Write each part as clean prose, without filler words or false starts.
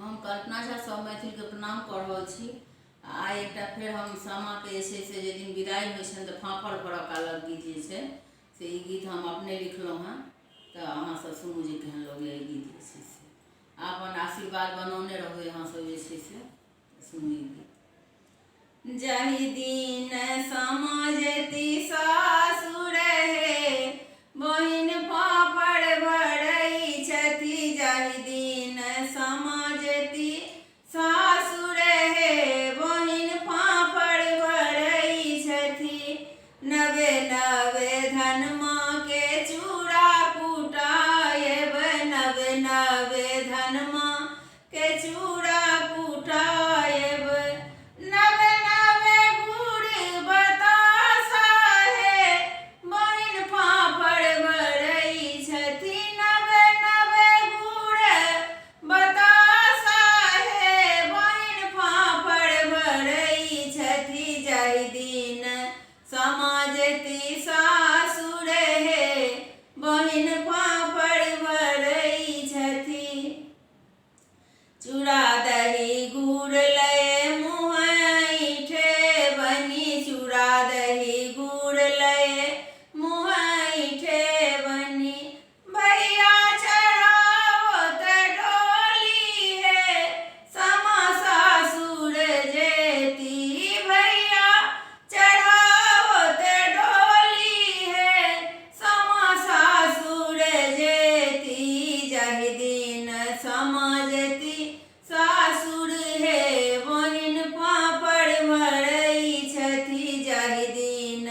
हम कल्पना झा सब मैथिल के प्रणाम कऽ रहल छी। आइ एकटा फेर हम सामा के जे छै से जे दिन विदाई होइ छनि तऽ फाफड़ भरऽ कालक गीत जे छै से ई गीत हम अपने लिखलहुँ हँ। तऽ अहाँ सब सुनू जे केहन लगैए ई गीत जे छै से अपन आशीर्वाद बनौने रहू अहाँ सब जे छै से सुनू ई गीत। जाहि दिन सामा जेती सासुर हे बहिन फाफड़ भरै छथि। जाहि दिन सामा जेती सासुर हे बहिन फाफड़ भरै छथि। नवे नवे धनमा के चूड़ा कुटायब, नवे नवे धनमा के चूड़ा कुटायब। नवे नवे गुड़ बतासा हे बहिन फाफड़ भरै छथि। नवे नवे गुड़ बतासा हे बहिन फाफड़ भरै छथि। जाहि दिन सामा जेती सासुर हे बहिन फाफड़ भरै छथि। चूड़ा दही गुड़ लय मुँह ऐंठे बनी, चूड़ा दही गुड़ लय मुँह ऐंठे बनी। भैया चढ़ाओत डोली हे सामा सासुर जेती। भैया चढ़ाओत डोली हे सामा सासुर जेती। जाहि दिन सामा जेती सासुर हे बहिन फाफड़ भरै छथि। जाहि दिन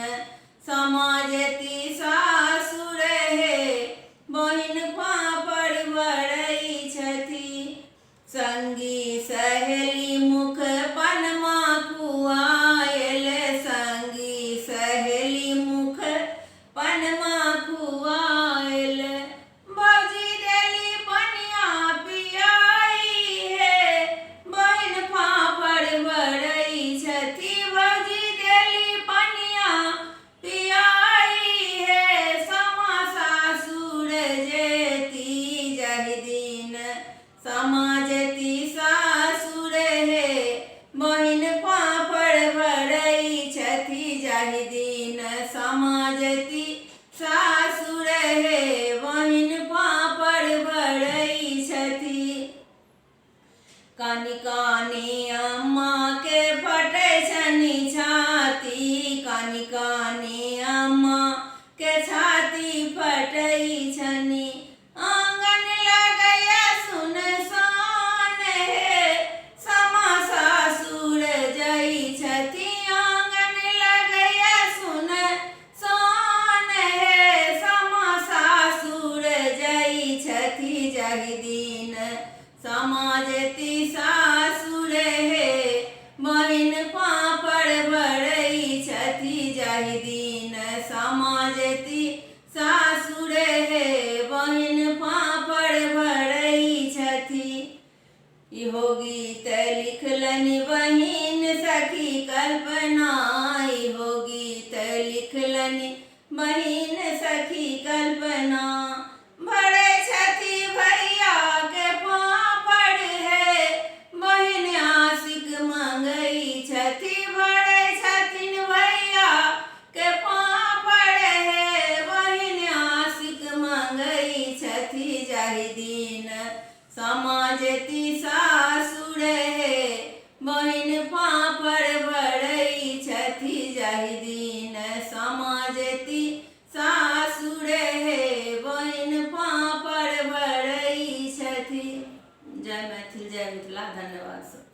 सामा जेती सासुर हे बहिन फाफड़ भरै छथि। संगी सहेली मुख पनमा खुआएल, संगी सहेली मुख पनमा खुआएल। भौजी देली पनिया पियाई हे बहिन फाफड़ भरै छथि। भौजी देली पनिया पियाई हे सामा सासुर जेती। जाहि दिन सामा जेती सासुर हे बहिन फाफड़ भरै छथि। जाहि दिन सामा जेती सासुर हे बहिन फाफड़ भरै छथि। कानी कानी अम्मा के फटै छनि छाती, कानी कानी अम्मा के छाती फटै छनि। आंगन लगैया सुनसान हे सामा सासुर जाइ छथि। आंगन लगैया सुनसान हे सामा सासुर जाइ छथि। जाहि दिन सामा जेती सासुर हे बहिन फाफड़ भरै छथि। जाहि दिन सामा जेती सासुर हे बहिन फाफड़ भरै छथि। इहो गीत लिखलनि बहिन सखी कल्पना, इहो गीत लिखलनि बहिन सखी कल्पना। भरै छथि भैया के फाफड़ हे बहिन आशिक मंगै छथि। भरै छथिन भैया के फाफड़ हे बहिन आशिक मंगै छथि। जाहि दिन सामा जेती सासुर हे बहिन फाफड़ भरै छथि। जाहि दिन सामा जेती सासुर हे बहिन फाफड़ भरै छथि। जय मैथिल जय मिथिला। धन्यवाद सब।